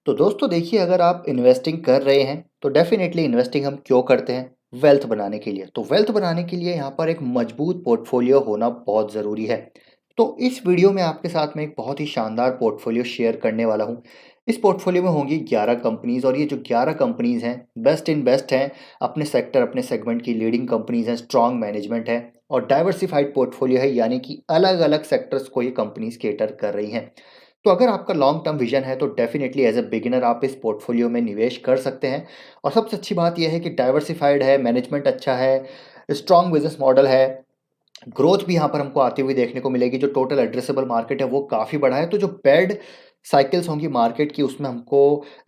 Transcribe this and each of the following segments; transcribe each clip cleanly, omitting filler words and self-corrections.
तो दोस्तों देखिए, अगर आप इन्वेस्टिंग कर रहे हैं तो डेफिनेटली इन्वेस्टिंग हम क्यों करते हैं? वेल्थ बनाने के लिए। तो वेल्थ बनाने के लिए यहाँ पर एक मजबूत पोर्टफोलियो होना बहुत ज़रूरी है। तो इस वीडियो में आपके साथ में एक बहुत ही शानदार पोर्टफोलियो शेयर करने वाला हूँ। इस पोर्टफोलियो में होंगी 11 कंपनीज़ और ये जो 11 कंपनीज़ हैं बेस्ट इन बेस्ट हैं। अपने सेक्टर अपने सेगमेंट की लीडिंग कंपनीज़ हैं, स्ट्रॉन्ग मैनेजमेंट है और डाइवर्सिफाइड पोर्टफोलियो है, यानी कि अलग अलग सेक्टर्स को ये कंपनीज केटर कर रही हैं। तो अगर आपका लॉन्ग टर्म विजन है तो डेफिनेटली एज अ बिगिनर आप इस पोर्टफोलियो में निवेश कर सकते हैं। और सबसे अच्छी बात यह है कि डाइवर्सिफाइड है, मैनेजमेंट अच्छा है, स्ट्रॉन्ग बिजनेस मॉडल है, ग्रोथ भी यहाँ पर हमको आती हुई देखने को मिलेगी। जो टोटल एड्रेसेबल मार्केट है वो काफ़ी बड़ा है, तो जो बैड साइकिल्स होंगी मार्केट की उसमें हमको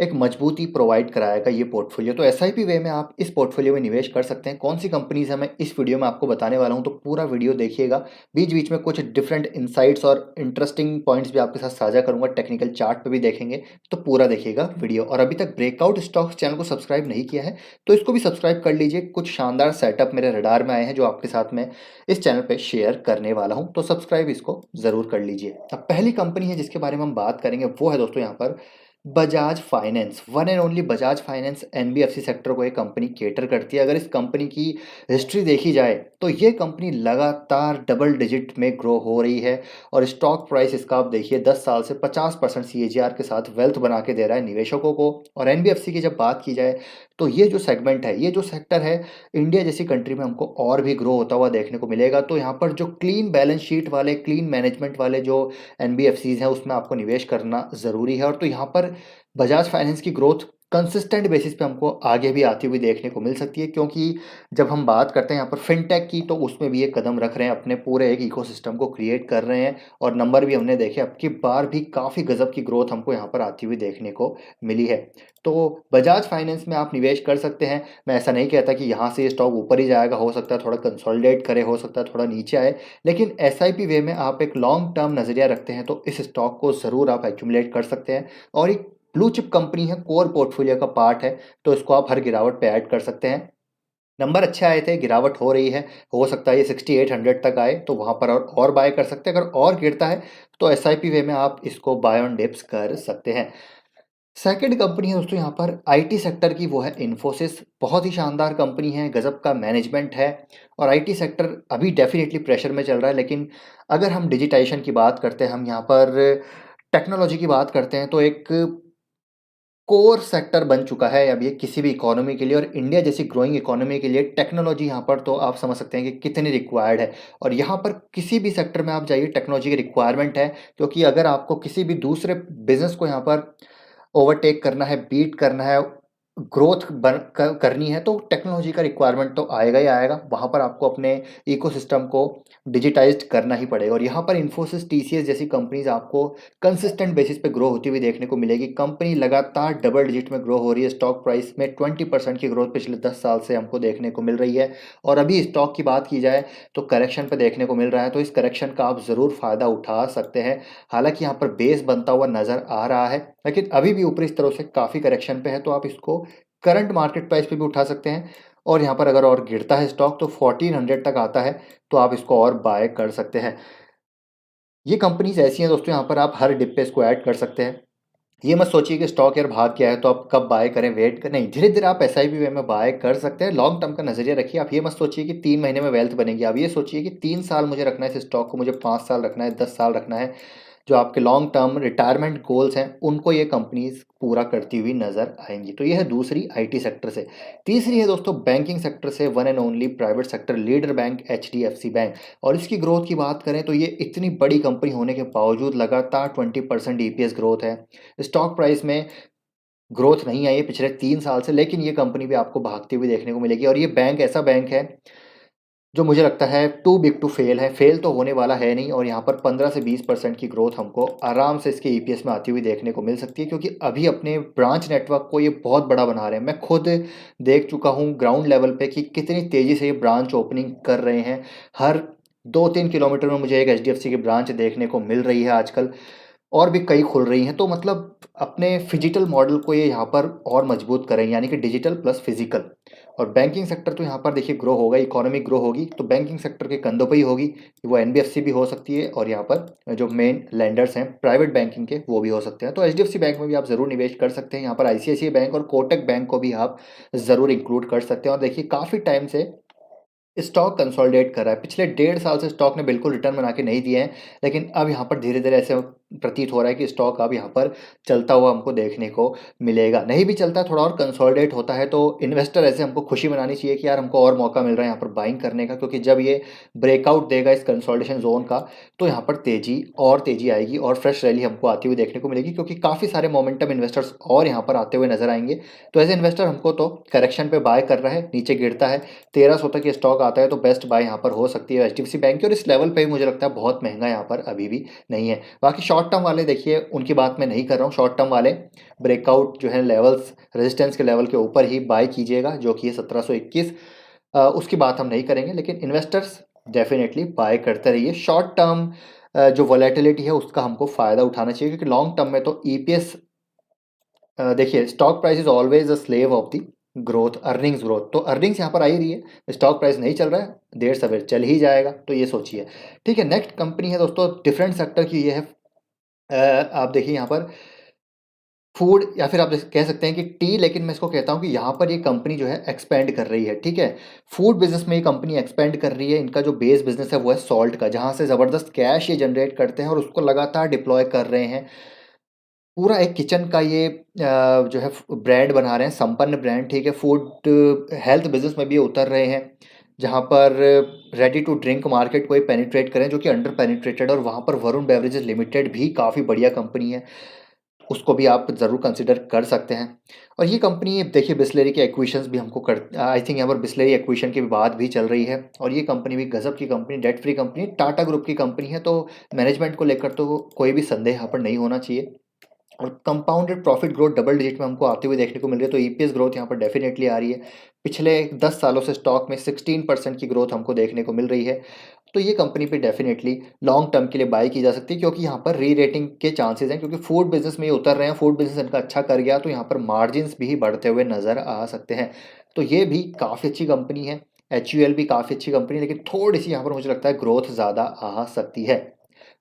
एक मजबूती प्रोवाइड कराएगा ये पोर्टफोलियो। तो एसआईपी वे में आप इस पोर्टफोलियो में निवेश कर सकते हैं। कौन सी कंपनीज है मैं इस वीडियो में आपको बताने वाला हूँ, तो पूरा वीडियो देखिएगा। बीच बीच में कुछ डिफरेंट इंसाइट्स और इंटरेस्टिंग पॉइंट्स भी आपके साथ साझा करूंगा, टेक्निकल चार्ट पे भी देखेंगे। तो पूरा देखिएगा वीडियो। और अभी तक ब्रेकआउट स्टॉक्स चैनल को सब्सक्राइब नहीं किया है तो इसको भी सब्सक्राइब कर लीजिए। कुछ शानदार सेटअप मेरे रडार में आए हैं जो आपके साथ में इस चैनल पे शेयर करने वाला हूं, तो सब्सक्राइब इसको जरूर कर लीजिए। अब पहली कंपनी है जिसके बारे में हम बात करेंगे वो है दोस्तों यहाँ पर Bajaj finance. One and only Bajaj finance NBFC sector को ये कंपनी केटर करती है। अगर इस कंपनी की हिस्ट्री देखी जाए तो ये कंपनी लगातार डबल डिजिट में ग्रो हो रही है और स्टॉक प्राइस इसका आप देखिए 10 साल से 50% सीएजीआर के साथ वेल्थ बना के दे रहा है निवेशकों को। और एनबीएफसी की जब बात की जाए तो ये जो सेगमेंट है, ये जो सेक्टर है, इंडिया जैसी कंट्री में हमको और भी ग्रो होता हुआ देखने को मिलेगा। तो यहाँ पर जो क्लीन बैलेंस शीट वाले, क्लीन मैनेजमेंट वाले जो एनबीएफसीज हैं उसमें आपको निवेश करना ज़रूरी है। और तो यहाँ पर बजाज फाइनेंस की ग्रोथ कंसिस्टेंट बेसिस पे हमको आगे भी आती हुई देखने को मिल सकती है, क्योंकि जब हम बात करते हैं यहाँ पर फिनटेक की तो उसमें भी एक कदम रख रहे हैं, अपने पूरे एक इकोसिस्टम को क्रिएट कर रहे हैं। और नंबर भी हमने देखे, अब की बार भी काफ़ी गजब की ग्रोथ हमको यहाँ पर आती हुई देखने को मिली है। तो बजाज फाइनेंस में आप निवेश कर सकते हैं। मैं ऐसा नहीं कहता कि यहाँ से ये स्टॉक ऊपर ही जाएगा, हो सकता है थोड़ा कंसोलिडेट करे, हो सकता है थोड़ा नीचे आए, लेकिन एसआईपी वे में आप एक लॉन्ग टर्म नज़रिया रखते हैं तो इस स्टॉक को ज़रूर आप एक्यूमुलेट कर सकते हैं। और एक ब्लू चिप कंपनी है, कोर पोर्टफोलियो का पार्ट है, तो इसको आप हर गिरावट पे ऐड कर सकते हैं। नंबर अच्छे आए थे, गिरावट हो रही है, हो सकता है ये 6800 तक आए तो वहाँ पर और बाय कर सकते हैं। अगर और गिरता है तो एसआईपी वे में आप इसको बाय ऑन डिप्स कर सकते हैं। सेकंड कंपनी है दोस्तों यहाँ पर आईटी सेक्टर की, वो है इन्फोसिस। बहुत ही शानदार कंपनी है, गजब का मैनेजमेंट है और आईटी सेक्टर अभी डेफिनेटली प्रेशर में चल रहा है। लेकिन अगर हम डिजिटाइजेशन की बात करते हैं, हम यहाँ पर टेक्नोलॉजी की बात करते हैं, तो एक कोर सेक्टर बन चुका है अब ये किसी भी इकोनॉमी के लिए। और इंडिया जैसी ग्रोइंग इकोनॉमी के लिए टेक्नोलॉजी यहाँ पर तो आप समझ सकते हैं कि कितनी रिक्वायर्ड है। और यहाँ पर किसी भी सेक्टर में आप जाइए, टेक्नोलॉजी की रिक्वायरमेंट है, क्योंकि अगर आपको किसी भी दूसरे बिजनेस को यहाँ पर ओवरटेक करना है, बीट करना है, ग्रोथ करनी है, तो टेक्नोलॉजी का रिक्वायरमेंट तो आएगा ही आएगा। वहाँ पर आपको अपने इकोसिस्टम को डिजिटाइज्ड करना ही पड़ेगा। और यहाँ पर इन्फोसिस, टीसीएस जैसी कंपनीज आपको कंसिस्टेंट बेसिस पे ग्रो होती हुई देखने को मिलेगी। कंपनी लगातार डबल डिजिट में ग्रो हो रही है, स्टॉक प्राइस में 20% की ग्रोथ पिछले 10 साल से हमको देखने को मिल रही है। और अभी स्टॉक की बात की जाए तो करेक्शन पे देखने को मिल रहा है, तो इस करेक्शन का आप ज़रूर फ़ायदा उठा सकते हैं। हालांकि यहाँ पर बेस बनता हुआ नज़र आ रहा है, लेकिन अभी भी ऊपरी स्तरों से काफ़ी करेक्शन पे है, तो आप इसको करंट मार्केट प्राइस पे भी उठा सकते हैं। और यहाँ पर अगर और गिरता है स्टॉक तो 1400 तक आता है तो आप इसको और बाय कर सकते हैं। ये कंपनीज ऐसी हैं दोस्तों, यहाँ पर आप हर डिप पे इसको ऐड कर सकते हैं। ये मत सोचिए कि स्टॉक यार भाग गया है तो आप कब बाय करें, वेट कर, नहीं, धीरे धीरे आप एसआईपी वे में बाय कर सकते हैं। लॉन्ग टर्म का नजरिया रखिए। आप ये मत सोचिए कि 3 महीने में वेल्थ बनेगी, आप ये सोचिए कि 3 साल मुझे रखना है इस स्टॉक को, मुझे 5 साल रखना है, 10 साल रखना है। जो आपके लॉन्ग टर्म रिटायरमेंट गोल्स हैं उनको ये कंपनीज पूरा करती हुई नजर आएंगी। तो ये है दूसरी आईटी सेक्टर से। तीसरी है दोस्तों बैंकिंग सेक्टर से, one and only private sector leader bank HDFC bank. और इसकी ग्रोथ की बात करें तो ये इतनी बड़ी कंपनी होने के बावजूद लगातार 20% ईपीएस ग्रोथ है। स्टॉक प्राइस में ग्रोथ नहीं आई है पिछले 3 साल से, लेकिन ये कंपनी भी आपको भागती हुई देखने को मिलेगी। और ये बैंक ऐसा बैंक है जो मुझे लगता है टू बिग टू फेल है, फेल तो होने वाला है नहीं। और यहाँ पर 15 से 20% की ग्रोथ हमको आराम से इसके ईपीएस में आती हुई देखने को मिल सकती है, क्योंकि अभी अपने ब्रांच नेटवर्क को ये बहुत बड़ा बना रहे हैं। मैं खुद देख चुका हूँ ग्राउंड लेवल पे कि कितनी तेज़ी से ये ब्रांच ओपनिंग कर रहे हैं। हर 2-3 किलोमीटर में मुझे एक एचडीएफसी की ब्रांच देखने को मिल रही है आजकल, और भी कई खुल रही हैं। तो मतलब अपने फिजिकल मॉडल को ये यहाँ पर और मजबूत करें, यानी कि डिजिटल प्लस फिजिकल। और बैंकिंग सेक्टर तो यहाँ पर देखिए ग्रो होगा, इकोनॉमी ग्रो होगी तो बैंकिंग सेक्टर के कंधों पे ही होगी। वो एनबीएफसी भी हो सकती है और यहाँ पर जो मेन लेंडर्स हैं प्राइवेट बैंकिंग के वो भी हो सकते हैं। तो एचडीएफसी बैंक में भी आप ज़रूर निवेश कर सकते हैं। यहाँ पर आईसीआईसीआई बैंक और कोटक बैंक को भी आप ज़रूर इंक्लूड कर सकते हैं। और देखिए काफ़ी टाइम से स्टॉक कंसोलिडेट कर रहा है। पिछले 1.5 साल से स्टॉक ने बिल्कुल रिटर्न बना के नहीं दिए हैं, लेकिन अब यहाँ पर धीरे-धीरे ऐसे प्रतीत हो रहा है कि स्टॉक अब यहाँ पर चलता हुआ हमको देखने को मिलेगा। नहीं भी चलता, थोड़ा और कंसोलिडेट होता है तो इन्वेस्टर ऐसे हमको खुशी मनानी चाहिए कि यार हमको और मौका मिल रहा है यहाँ पर बाइंग करने का, क्योंकि जब ये ब्रेकआउट देगा इस कंसोलिडेशन ज़ोन का तो यहाँ पर तेज़ी आएगी और फ्रेश रैली हमको आती हुई देखने को मिलेगी, क्योंकि काफ़ी सारे मोमेंटम इन्वेस्टर्स और यहाँ पर आते हुए नज़र आएँगे। तो एज़ इन्वेस्टर हमको तो करेक्शन पे बाय कर रहा है, नीचे गिरता है 1300 तक ये स्टॉक आता है तो बेस्ट बाय यहाँ पर हो सकती है एचडीएफसी बैंक की। और इस लेवल पे भी मुझे लगता है बहुत महंगा यहाँ पर अभी भी नहीं है। बाकी शॉर्ट टर्म वाले देखिए उनकी बात मैं नहीं कर रहा हूँ। शॉर्ट टर्म वाले ब्रेकआउट जो है लेवल्स रेजिस्टेंस के लेवल के ऊपर ही बाय कीजिएगा, जो कि है 1721। उसकी बात हम नहीं करेंगे, लेकिन इन्वेस्टर्स डेफिनेटली बाय करते रहिए। शॉर्ट टर्म जो वॉलेटिलिटी है उसका हमको फ़ायदा उठाना चाहिए, क्योंकि लॉन्ग टर्म में तो ईपीएस देखिए stock price is always a slave of the growth, earnings growth. तो अर्निंग्स यहाँ पर आ ही रही है, स्टॉक प्राइस नहीं चल रहा है, देर सवेर चल ही जाएगा, तो ये सोचिए। ठीक है, नेक्स्ट कंपनी है दोस्तों डिफरेंट सेक्टर की, ये है आप देखिए यहाँ पर फूड, या फिर आप कह सकते हैं कि टी, लेकिन मैं इसको कहता हूँ कि यहाँ पर ये कंपनी जो है एक्सपेंड कर रही है। ठीक है, फूड बिजनेस में ये कंपनी एक्सपेंड कर रही है। इनका जो बेस बिजनेस है वो है सॉल्ट का, जहाँ से ज़बरदस्त कैश ये जनरेट करते हैं और उसको लगातार डिप्लॉय कर रहे हैं। पूरा एक किचन का ये जो है ब्रांड बना रहे हैं, संपन्न ब्रांड। ठीक है, फूड हेल्थ बिजनेस में भी ये उतर रहे हैं, जहाँ पर रेडी टू ड्रिंक मार्केट को ये पेनिट्रेट करें जो कि अंडर पेनिट्रेटेड। और वहाँ पर वरुण बेवरेजेस लिमिटेड भी काफ़ी बढ़िया कंपनी है, उसको भी आप ज़रूर कंसिडर कर सकते हैं। और ये कंपनी देखिए बिस्लेरी के एक्विशंस भी हमको कर, आई थिंक यहाँ पर बिस्लेरी एक्विशन की बात भी चल रही है। और ये कंपनी भी गजब की company, date free company, Tata group की कंपनी है। तो मैनेजमेंट को लेकर तो कोई भी संदेह यहाँ पर नहीं होना चाहिए। और compounded profit growth double digit में हमको आते हुए देखने को मिल रही है, तो ईपीएस ग्रोथ यहाँ पर डेफिनेटली आ रही है। पिछले 10 सालों से स्टॉक में 16% की ग्रोथ हमको देखने को मिल रही है। तो ये कंपनी पे डेफिनेटली लॉन्ग टर्म के लिए बाय की जा सकती है, क्योंकि यहाँ पर री रेटिंग के चांसेस हैं, क्योंकि फूड बिजनेस में ये उतर रहे हैं, फूड बिजनेस इनका अच्छा कर गया तो यहाँ पर मार्जिन भी बढ़ते हुए नजर आ सकते हैं। तो ये भी काफ़ी अच्छी कंपनी है। एच भी काफ़ी अच्छी कंपनी है, लेकिन थोड़ी सी यहाँ पर मुझे लगता है ग्रोथ ज़्यादा आ सकती है।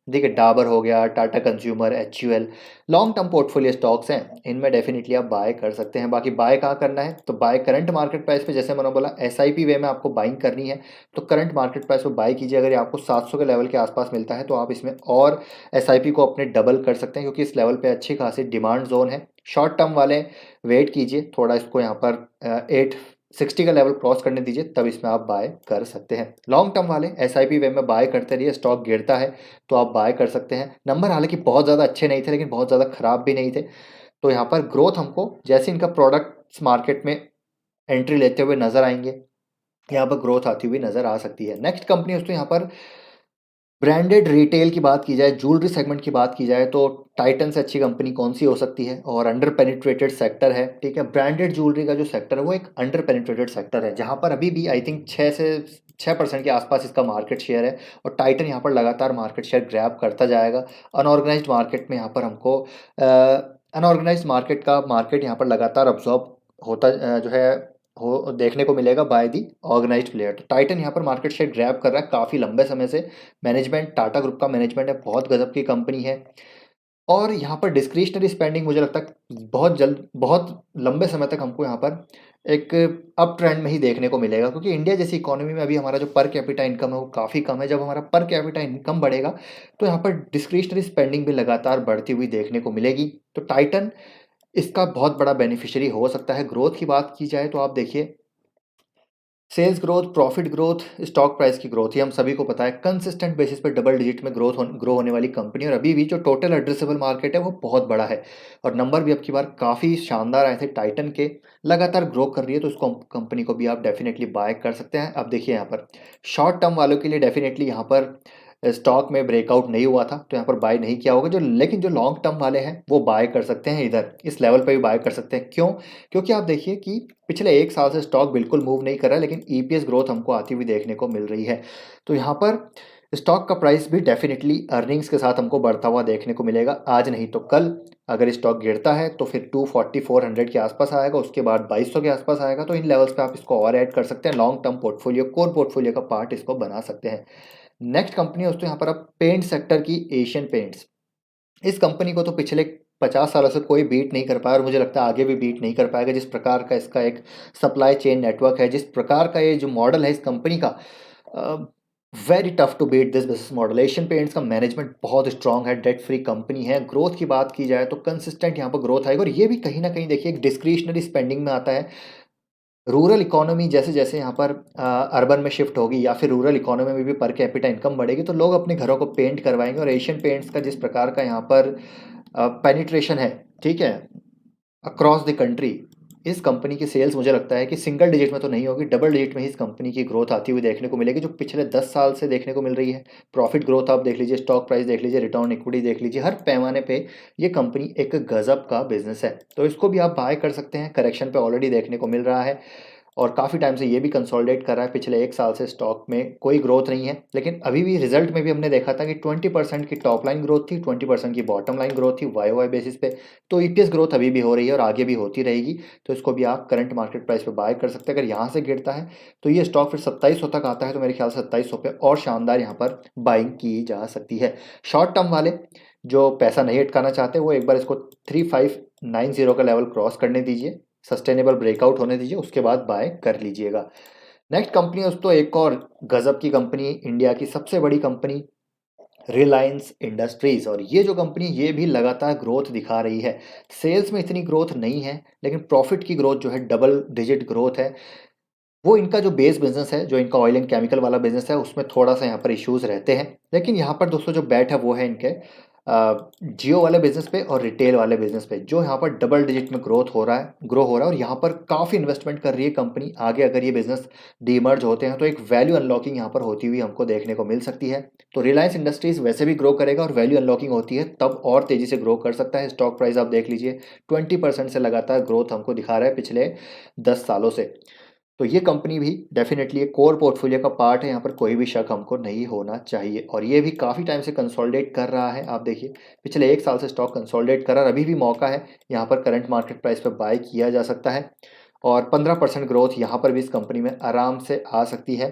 देखिए डाबर हो गया, Tata consumer, HUL, long term portfolio stocks हैं, इनमें डेफिनेटली आप बाय कर सकते हैं। बाकी बाय कहाँ करना है, तो बाय करंट मार्केट प्राइस पे, जैसे मैंने बोला एसआईपी वे में आपको बाइंग करनी है तो करंट मार्केट प्राइस पे बाय कीजिए। अगर ये आपको 700 के लेवल के आसपास मिलता है तो आप इसमें और एसआईपी को अपने डबल कर सकते हैं, क्योंकि इस लेवल पे अच्छी खासी डिमांड जोन है। शॉर्ट टर्म वाले वेट कीजिए थोड़ा, इसको यहाँ पर 860 का लेवल क्रॉस करने दीजिए, तब इसमें आप बाय कर सकते हैं। लॉन्ग टर्म वाले एसआईपी वे में बाय करते रहिए, स्टॉक गिरता है तो आप बाय कर सकते हैं। नंबर हालांकि बहुत ज़्यादा अच्छे नहीं थे, लेकिन बहुत ज़्यादा खराब भी नहीं थे। तो यहाँ पर ग्रोथ हमको जैसे इनका प्रोडक्ट्स मार्केट में एंट्री लेते हुए नजर आएंगे, यहाँ पर ग्रोथ आती हुई नजर आ सकती है। नेक्स्ट कंपनी दोस्तों यहाँ पर ब्रांडेड रिटेल की बात की जाए, ज्वेलरी सेगमेंट की बात की जाए, तो टाइटन से अच्छी कंपनी कौन सी हो सकती है, और अंडर पेनिट्रेटेड सेक्टर है। ठीक है, ब्रांडेड ज्वेलरी का जो सेक्टर है वो एक अंडर पेनिट्रेटेड सेक्टर है, जहाँ पर अभी भी आई थिंक 6% के आसपास इसका मार्केट शेयर है। और टाइटन यहाँ पर लगातार मार्केट शेयर ग्रैब करता जाएगा। अनऑर्गेनाइज्ड मार्केट में यहाँ पर हमको अनऑर्गेनाइज्ड मार्केट यहाँ पर लगातार अब्जॉर्ब होता जो है हो देखने को मिलेगा बाय दी ऑर्गेनाइज्ड प्लेयर। तो टाइटन यहाँ पर मार्केट शेयर ग्रैब कर रहा है काफ़ी लंबे समय से। मैनेजमेंट टाटा ग्रुप का मैनेजमेंट है, बहुत गजब की कंपनी है। और यहाँ पर डिस्क्रिशनरी स्पेंडिंग मुझे लगता है बहुत लंबे समय तक हमको यहाँ पर एक अप ट्रेंड में ही देखने को मिलेगा, क्योंकि इंडिया जैसी इकोनॉमी में अभी हमारा जो पर कैपिटा इनकम है वो काफ़ी कम है। जब हमारा पर कैपिटा इनकम बढ़ेगा तो यहाँ पर डिस्क्रिशनरी स्पेंडिंग भी लगातार बढ़ती हुई देखने को मिलेगी। तो टाइटन इसका बहुत बड़ा बेनिफिशियरी हो सकता है। ग्रोथ की बात की जाए तो आप देखिए sales growth, profit growth, stock price की ग्रोथ, ये हम सभी को पता है कंसिस्टेंट बेसिस पे डबल डिजिट में ग्रो होने वाली कंपनी। और अभी भी जो टोटल एड्रेसेबल मार्केट है वो बहुत बड़ा है, और नंबर भी अब की बार काफ़ी शानदार आए थे टाइटन के, लगातार ग्रो कर रही है। तो इसको कंपनी को भी आप डेफिनेटली बाय कर सकते हैं। अब देखिए यहाँ पर शॉर्ट टर्म वालों के लिए डेफिनेटली यहाँ पर स्टॉक में ब्रेकआउट नहीं हुआ था तो यहाँ पर बाय नहीं किया होगा, लेकिन जो लॉन्ग टर्म वाले हैं वो बाय कर सकते हैं, इधर इस लेवल पे भी बाय कर सकते हैं। क्यों? क्योंकि आप देखिए कि पिछले 1 साल से स्टॉक बिल्कुल मूव नहीं कर रहा है, लेकिन ईपीएस ग्रोथ हमको आती हुई देखने को मिल रही है। तो यहाँ पर स्टॉक का प्राइस भी डेफिनेटली अर्निंग्स के साथ हमको बढ़ता हुआ देखने को मिलेगा, आज नहीं तो कल। अगर स्टॉक गिरता है तो फिर 240 400 के आसपास आएगा, उसके बाद 2200 के आसपास आएगा। तो इन लेवल्स पे आप इसको और ऐड कर सकते हैं, long term portfolio, core portfolio का पार्ट इसको बना सकते हैं। नेक्स्ट कंपनी है दोस्तों यहाँ पर आप पेंट सेक्टर की एशियन पेंट्स। इस कंपनी को तो पिछले 50 सालों से कोई बीट नहीं कर पाया और मुझे लगता है आगे भी बीट नहीं कर पाएगा। जिस प्रकार का इसका एक सप्लाई चेन नेटवर्क है, जिस प्रकार का ये जो मॉडल है इस कंपनी का, very tough to beat this business model. Asian Paints का मैनेजमेंट बहुत स्ट्रांग है, डेट फ्री कंपनी है। ग्रोथ की बात की जाए तो कंसिस्टेंट यहाँ पर ग्रोथ आएगी और ये भी कहीं ना कहीं देखिए एक डिस्क्रिशनरी स्पेंडिंग में आता है। रूरल इकोनॉमी जैसे जैसे यहाँ पर अर्बन में शिफ्ट होगी या फिर रूरल इकोनॉमी में भी पर कैपिटा इनकम बढ़ेगी तो लोग अपने घरों को पेंट करवाएंगे। और एशियन पेंट्स का जिस प्रकार का यहाँ पर पेनिट्रेशन है, ठीक है, अक्रॉस द कंट्री, इस कंपनी की सेल्स मुझे लगता है कि सिंगल डिजिट में तो नहीं होगी, डबल डिजिट में ही इस कंपनी की ग्रोथ आती हुई देखने को मिलेगी, जो पिछले 10 साल से देखने को मिल रही है। प्रॉफिट ग्रोथ आप देख लीजिए, स्टॉक प्राइस देख लीजिए, रिटर्न इक्विटी देख लीजिए, हर पैमाने पे ये कंपनी एक गजब का बिजनेस है। तो इसको भी आप बाय कर सकते हैं, करेक्शन पे ऑलरेडी देखने को मिल रहा है और काफ़ी टाइम से ये भी कंसोलिडेट कर रहा है। पिछले 1 साल से स्टॉक में कोई ग्रोथ नहीं है, लेकिन अभी भी रिजल्ट में भी हमने देखा था कि 20% की टॉप लाइन ग्रोथ थी, 20% की बॉटम लाइन ग्रोथ थी वाई वाई बेसिस पे। तो ईपीएस ग्रोथ अभी भी हो रही है और आगे भी होती रहेगी। तो इसको भी आप करंट मार्केट प्राइस पे बाय कर सकते हैं। अगर यहाँ से गिरता है तो ये स्टॉक फिर 2700 तक आता है तो मेरे ख्याल से 2700 पे और शानदार यहाँ पर बाइंग की जा सकती है। शॉर्ट टर्म वाले जो पैसा नहीं अटकाना चाहते वो एक बार इसको 3590 का लेवल क्रॉस करने दीजिए, सस्टेनेबल ब्रेकआउट होने दीजिए, उसके बाद बाय कर लीजिएगा। नेक्स्ट कंपनी है दोस्तों एक और गजब की कंपनी, इंडिया की सबसे बड़ी कंपनी रिलायंस इंडस्ट्रीज। और ये जो कंपनी ये भी लगातार ग्रोथ दिखा रही है। सेल्स में इतनी ग्रोथ नहीं है लेकिन प्रॉफिट की ग्रोथ जो है डबल डिजिट ग्रोथ है। वो इनका जो बेस बिजनेस है, जो इनका ऑयल एंड केमिकल वाला बिजनेस है, उसमें थोड़ा सा यहाँ पर इश्यूज रहते हैं। लेकिन यहाँ पर दोस्तों जो बैट है वो है इनके जियो वाले बिजनेस पे और रिटेल वाले बिजनेस पे, जो यहाँ पर डबल डिजिट में ग्रो हो रहा है और यहाँ पर काफ़ी इन्वेस्टमेंट कर रही है कंपनी। आगे अगर ये बिजनेस डीमर्ज होते हैं तो एक वैल्यू अनलॉकिंग यहाँ पर होती हुई हमको देखने को मिल सकती है। तो रिलायंस इंडस्ट्रीज वैसे भी ग्रो करेगा और वैल्यू अनलॉकिंग होती है तब और तेजी से ग्रो कर सकता है। स्टॉक प्राइस आप देख लीजिए 20% से लगातार ग्रोथ हमको दिखा रहा है पिछले 10 सालों से। तो ये कंपनी भी डेफिनेटली एक कोर पोर्टफोलियो का पार्ट है, यहाँ पर कोई भी शक हमको नहीं होना चाहिए। और ये भी काफ़ी टाइम से कंसोलिडेट कर रहा है। आप देखिए पिछले 1 साल से स्टॉक कंसोलिडेट कर रहा है, अभी भी मौका है यहाँ पर करंट मार्केट प्राइस पर बाय किया जा सकता है और 15% ग्रोथ यहाँ पर भी इस कंपनी में आराम से आ सकती है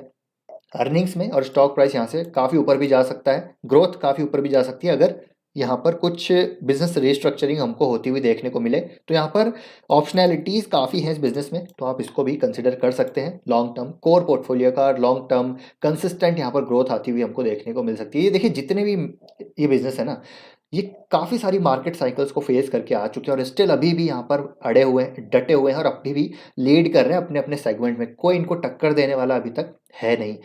अर्निंग्स में। और स्टॉक प्राइस यहाँ से काफ़ी ऊपर भी जा सकता है, ग्रोथ काफ़ी ऊपर भी जा सकती है अगर यहाँ पर कुछ बिजनेस रिस्ट्रक्चरिंग हमको होती हुई देखने को मिले। तो यहाँ पर ऑप्शनैलिटीज़ काफ़ी हैं इस बिजनेस में, तो आप इसको भी कंसिडर कर सकते हैं। लॉन्ग टर्म कोर पोर्टफोलियो का लॉन्ग टर्म कंसिस्टेंट यहाँ पर ग्रोथ आती हुई हमको देखने को मिल सकती है। ये देखिए जितने भी ये बिजनेस है ना, ये काफ़ी सारी मार्केट साइकिल्स को फेस करके आ चुके हैं और स्टिल अभी भी यहाँ पर अड़े हुए हैं, डटे हुए हैं और अभी भी लीड कर रहे हैं अपने अपने सेगमेंट में। कोई इनको टक्कर देने वाला अभी तक है नहीं।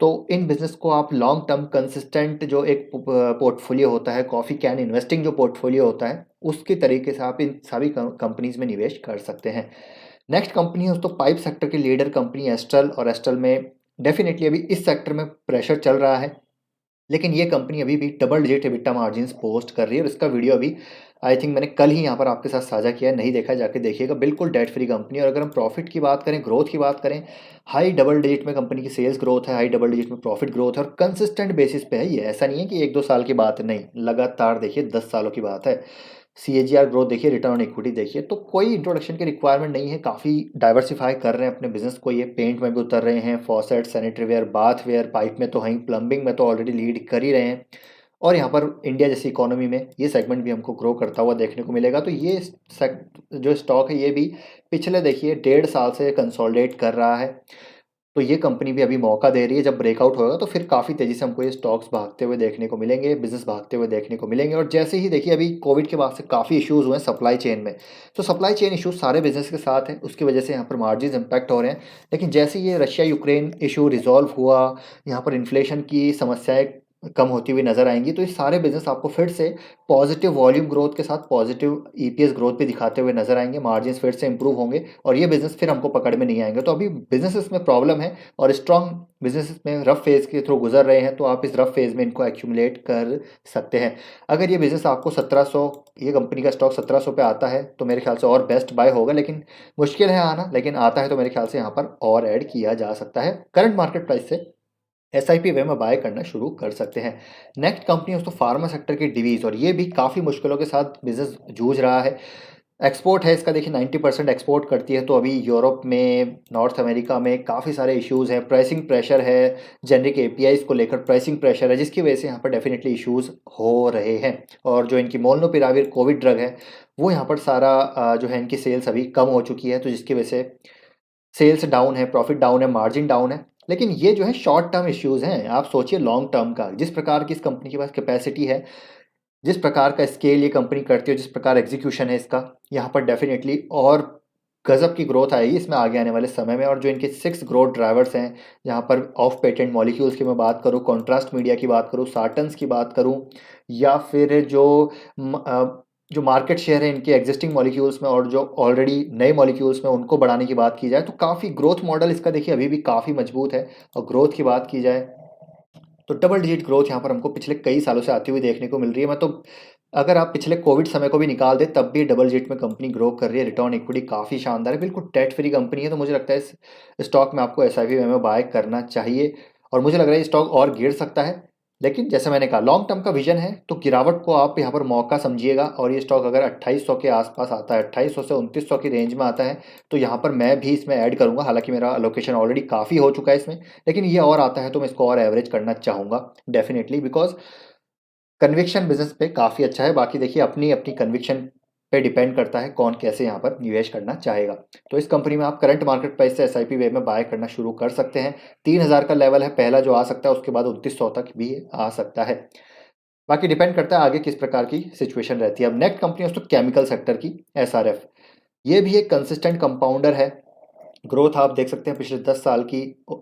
तो इन बिजनेस को आप लॉन्ग टर्म कंसिस्टेंट जो एक पोर्टफोलियो होता है, कॉफ़ी कैन इन्वेस्टिंग जो पोर्टफोलियो होता है, उसके तरीके से आप इन सभी कंपनीज में निवेश कर सकते हैं। नेक्स्ट कंपनी है दोस्तों पाइप सेक्टर की लीडर कंपनी एस्ट्रल। और एस्ट्रल में डेफिनेटली अभी इस सेक्टर में प्रेशर चल रहा है, लेकिन ये कंपनी अभी भी double digit EBITDA margins post कर रही है और इसका वीडियो अभी आई थिंक मैंने कल ही यहाँ पर आपके साथ साझा किया है, नहीं देखा है जाके देखिएगा। बिल्कुल डेट फ्री कंपनी। और अगर हम प्रॉफिट की बात करें, ग्रोथ की बात करें, हाई डबल डिजिट में कंपनी की सेल्स ग्रोथ है, हाई डबल डिजिट में प्रॉफिट ग्रोथ है और कंसिस्टेंट बेसिस पे है। ये ऐसा नहीं है कि 1-2 साल की बात है, नहीं, लगातार देखिए 10 सालों की बात है। CAGR ग्रोथ देखिए, रिटर्न ऑन इक्विटी देखिए। तो कोई इंट्रोडक्शन की रिक्वायरमेंट नहीं है, काफ़ी डाइवर्सिफाई कर रहे हैं अपने बिजनेस को। ये पेंट में भी उतर रहे हैं, faucet, sanitary ware, bath ware, pipe में तो हैं, प्लम्बिंग में तो ऑलरेडी लीड कर ही रहे हैं। और यहाँ पर इंडिया जैसी इकोनॉमी में ये सेगमेंट भी हमको ग्रो करता हुआ देखने को मिलेगा। तो ये जो स्टॉक है ये भी पिछले देखिए 1.5 साल से कंसोलिडेट कर रहा है। तो ये कंपनी भी अभी मौका दे रही है, जब ब्रेकआउट होगा तो फिर काफ़ी तेज़ी से हमको ये स्टॉक्स भागते हुए देखने को मिलेंगे, बिजनेस भागते हुए देखने को मिलेंगे। और जैसे ही देखिए अभी कोविड के बाद से काफ़ी इश्यूज़ हुए हैं सप्लाई चेन में, तो सप्लाई चेन इश्यूज सारे बिजनेस के साथ हैं, उसकी वजह से यहाँ पर मार्जिन इम्पैक्ट हो रहे हैं। लेकिन जैसे ये रशिया यूक्रेन इशू रिजॉल्व हुआ, यहाँ पर इन्फ्लेशन की समस्याएं कम होती हुई नजर आएंगी, तो ये सारे बिजनेस आपको फिर से पॉजिटिव वॉल्यूम ग्रोथ के साथ पॉजिटिव ईपीएस ग्रोथ भी दिखाते हुए नजर आएंगे, मार्जिन फिर से इंप्रूव होंगे और ये बिजनेस फिर हमको पकड़ में नहीं आएंगे। तो अभी बिजनेसेस में प्रॉब्लम है और स्ट्रॉन्ग बिजनेसेस में रफ फेज के थ्रू गुजर रहे हैं, तो आप इस रफ फेज में इनको एक्यूमुलेट कर सकते हैं। अगर ये बिजनेस आपको 1700, ये कंपनी का स्टॉक 1700 पे आता है तो मेरे ख्याल से और बेस्ट बाय होगा, लेकिन मुश्किल है आना, लेकिन आता है तो मेरे ख्याल से यहाँ पर और ऐड किया जा सकता है करंट मार्केट प्राइस से एसआईपी वे में बाय करना शुरू कर सकते हैं। नेक्स्ट कंपनी दोस्तों फार्मा सेक्टर की डिवीज, और ये भी काफ़ी मुश्किलों के साथ बिजनेस जूझ रहा है। एक्सपोर्ट है इसका, देखिए 90% एक्सपोर्ट करती है, तो अभी यूरोप में, नॉर्थ अमेरिका में काफ़ी सारे इश्यूज़ हैं, प्राइसिंग प्रेशर है, जेनरिक एपीआईज़ को लेकर प्राइसिंग प्रेशर है, जिसकी वजह से यहाँ पर डेफिनेटली इश्यूज़ हो रहे हैं। और जो इनकी मोलनुपिराविर कोविड ड्रग है, वो यहाँ पर सारा जो है इनकी सेल्स अभी कम हो चुकी है, तो जिसकी वजह से सेल्स डाउन है, प्रॉफिट डाउन है, मार्जिन डाउन है। लेकिन ये जो है शॉर्ट टर्म इश्यूज़ हैं, आप सोचिए लॉन्ग टर्म का। जिस प्रकार की इस कंपनी के पास कैपेसिटी है, जिस प्रकार का स्केल ये कंपनी करती है, जिस प्रकार एग्जीक्यूशन है इसका, यहाँ पर डेफिनेटली और गजब की ग्रोथ आएगी इसमें आगे आने वाले समय में। और जो इनके 6 ग्रोथ ड्राइवर्स हैं, यहाँ पर ऑफ पेटेंट मॉलिक्यूल्स की मैं बात करूँ, कॉन्ट्रास्ट मीडिया की बात करूँ, सार्टन्स की बात करूँ, या फिर जो मार्केट शेयर है इनके एग्जिस्टिंग मॉलिक्यूल्स में और जो ऑलरेडी नए मॉलिक्यूल्स में उनको बढ़ाने की बात की जाए, तो काफ़ी ग्रोथ मॉडल इसका देखिए अभी भी काफ़ी मजबूत है। और ग्रोथ की बात की जाए तो डबल डिजिट ग्रोथ यहाँ पर हमको पिछले कई सालों से आती हुई देखने को मिल रही है। मैं तो अगर आप पिछले कोविड समय को भी निकाल दें तब भी डबल डिजिट में कंपनी ग्रो कर रही है। रिटर्न इक्विटी काफ़ी शानदार है, बिल्कुल डेट फ्री कंपनी है। तो मुझे लगता है इस स्टॉक में आपको एसआईपी में बाय करना चाहिए। और मुझे लग रहा है ये स्टॉक और गिर सकता है, लेकिन जैसे मैंने कहा लॉन्ग टर्म का विजन है, तो गिरावट को आप यहाँ पर मौका समझिएगा। और ये स्टॉक अगर 2800 के आसपास आता है, 2800 से 2900 की रेंज में आता है, तो यहाँ पर मैं भी इसमें ऐड करूँगा। हालांकि मेरा अलोकेशन ऑलरेडी काफ़ी हो चुका है इसमें, लेकिन ये और आता है तो मैं इसको और एवरेज करना चाहूँगा डेफिनेटली, बिकॉज कन्विक्शन बिजनेस पे काफ़ी अच्छा है। बाकी देखिए अपनी अपनी कन्विक्शन पे डिपेंड करता है कौन कैसे यहाँ पर निवेश करना चाहेगा। तो इस कंपनी में आप करंट मार्केट प्राइस से एसआईपी वे में बाय करना शुरू कर सकते हैं। 3000 का लेवल है पहला जो आ सकता है, उसके बाद 2900 तक भी आ सकता है। बाकी डिपेंड करता है आगे किस प्रकार की सिचुएशन रहती है। अब नेक्स्ट कंपनी है दोस्तों केमिकल सेक्टर की, एसआरएफ। ये भी एक कंसिस्टेंट कंपाउंडर है। ग्रोथ आप देख सकते हैं पिछले 10 साल की,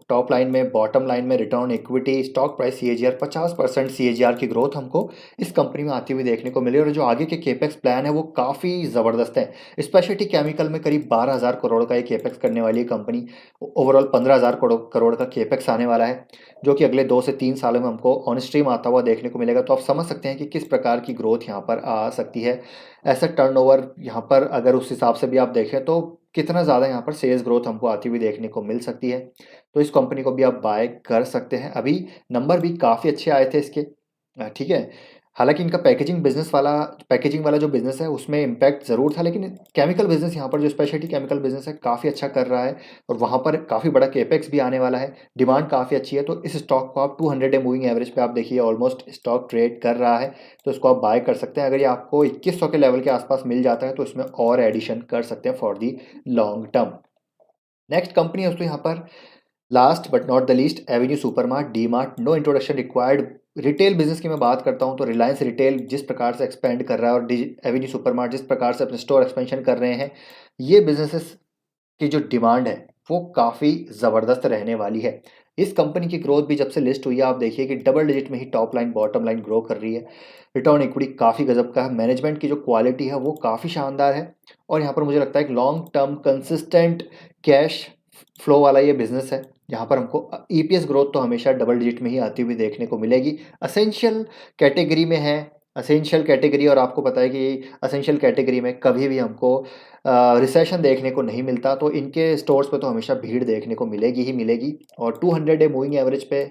टॉप लाइन में, बॉटम लाइन में, return equity, stock price CAGR 50% CAGR की ग्रोथ हमको इस कंपनी में आती हुई देखने को मिली। और जो आगे के केपेक्स प्लान है वो काफ़ी ज़बरदस्त है। स्पेशलिटी केमिकल में करीब 12,000 करोड़ का ये केपेक्स करने वाली है कंपनी। ओवरऑल 15,000 करोड़ का केपेक्स आने वाला है, जो कि अगले 2 से 3 सालों में हमको ऑन स्ट्रीम आता हुआ देखने को मिलेगा। तो आप समझ सकते हैं कि किस प्रकार की ग्रोथ यहाँ पर आ सकती है। एसेट टर्नओवर यहाँ पर अगर उस हिसाब से भी आप देखें तो कितना ज़्यादा यहाँ पर सेल्स ग्रोथ हमको आती हुई देखने को मिल सकती है। तो इस कंपनी को भी आप बाय कर सकते हैं। अभी नंबर भी काफ़ी अच्छे आए थे इसके, ठीक है। हालांकि इनका पैकेजिंग वाला जो बिज़नेस है उसमें इम्पैक्ट ज़रूर था, लेकिन केमिकल बिज़नेस यहाँ पर जो स्पेशलिटी केमिकल बिज़नेस है काफ़ी अच्छा कर रहा है। और वहाँ पर काफ़ी बड़ा केपेक्स भी आने वाला है, डिमांड काफ़ी अच्छी है। तो इस स्टॉक को आप 200 डे मूविंग एवरेज पे आप देखिए ऑलमोस्ट स्टॉक ट्रेड कर रहा है, तो इसको आप बाय कर सकते हैं। अगर ये आपको 2100 के लेवल के आसपास मिल जाता है तो इसमें और एडिशन कर सकते हैं for the long term. Next company है दोस्तों यहाँ पर, last but not the least, Avenue Supermart, D Mart. No introduction required. Retail business की मैं बात करता हूँ तो रिलायंस रिटेल जिस प्रकार से एक्सपेंड कर रहा है और एवेन्यू सुपरमार्ट जिस प्रकार से अपने स्टोर एक्सपेंशन कर रहे हैं, ये बिजनेसेस की जो डिमांड है वो काफ़ी ज़बरदस्त रहने वाली है। इस कंपनी की ग्रोथ भी जब से लिस्ट हुई है आप देखिए कि डबल डिजिट में ही top line bottom line grow कर रही है। रिटर्न इक्विटी काफ़ी गजब का है, मैनेजमेंट की जो क्वालिटी है वो काफ़ी शानदार है। और यहाँ पर मुझे लगता है कि long term consistent cash flow वाला ये बिजनेस है। यहाँ पर हमको ईपीएस ग्रोथ तो हमेशा डबल डिजिट में ही आती हुई देखने को मिलेगी। असेंशियल कैटेगरी में है, असेंशियल कैटेगरी, और आपको पता है कि असेंशियल कैटेगरी में कभी भी हमको रिसेशन देखने को नहीं मिलता, तो इनके स्टोर्स पे तो हमेशा भीड़ देखने को मिलेगी ही मिलेगी। और 200 डे मूविंग एवरेज पे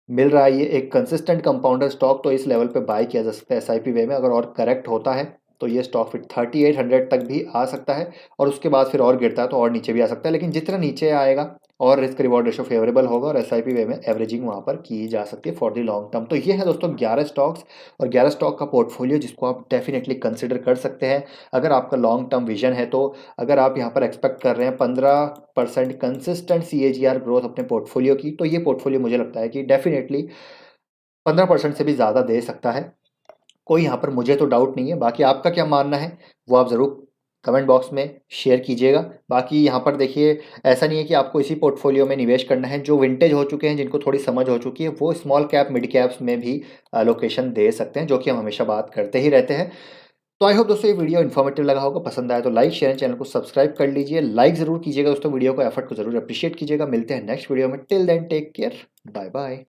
मिल रहा है ये एक कंसिस्टेंट कंपाउंडर स्टॉक, तो इस लेवल पे बाय किया जा सकता है एसआईपी वे में। अगर और करेक्ट होता है तो ये स्टॉक फिर 3800 तक भी आ सकता है, और उसके बाद फिर और गिरता है तो और नीचे भी आ सकता है। लेकिन जितना नीचे आएगा और रिस्क रिवॉर्ड रेशो फेवरेबल होगा, और एसआईपी वे में एवरेजिंग वहाँ पर की जा सकती है फॉर द लॉन्ग टर्म। तो ये है दोस्तों 11 स्टॉक्स और 11 स्टॉक का पोर्टफोलियो जिसको आप डेफिनेटली कंसिडर कर सकते हैं अगर आपका लॉन्ग टर्म विजन है। तो अगर आप यहाँ पर एक्सपेक्ट कर रहे हैं 15% कंसिस्टेंट सीएजीआर ग्रोथ अपने पोर्टफोलियो की, तो ये पोर्टफोलियो मुझे लगता है कि डेफिनेटली 15% से भी ज़्यादा दे सकता है। कोई यहाँ पर मुझे तो डाउट नहीं है, बाकी आपका क्या मानना है वो आप ज़रूर कमेंट बॉक्स में शेयर कीजिएगा। बाकी यहाँ पर देखिए ऐसा नहीं है कि आपको इसी पोर्टफोलियो में निवेश करना है। जो विंटेज हो चुके हैं, जिनको थोड़ी समझ हो चुकी है, वो स्मॉल कैप मिड कैप्स में भी लोकेशन दे सकते हैं, जो कि हम हमेशा बात करते ही रहते हैं। तो आई होप दोस्तों ये वीडियो इन्फॉर्मेटिव लगा होगा, पसंद आया तो लाइक शेयर, चैनल को सब्सक्राइब कर लीजिए, लाइक ज़रूर कीजिएगा दोस्तों, वीडियो को एफर्ट को जरूर अप्रिशिएट कीजिएगा। मिलते हैं नेक्स्ट वीडियो में, till then take care, bye bye.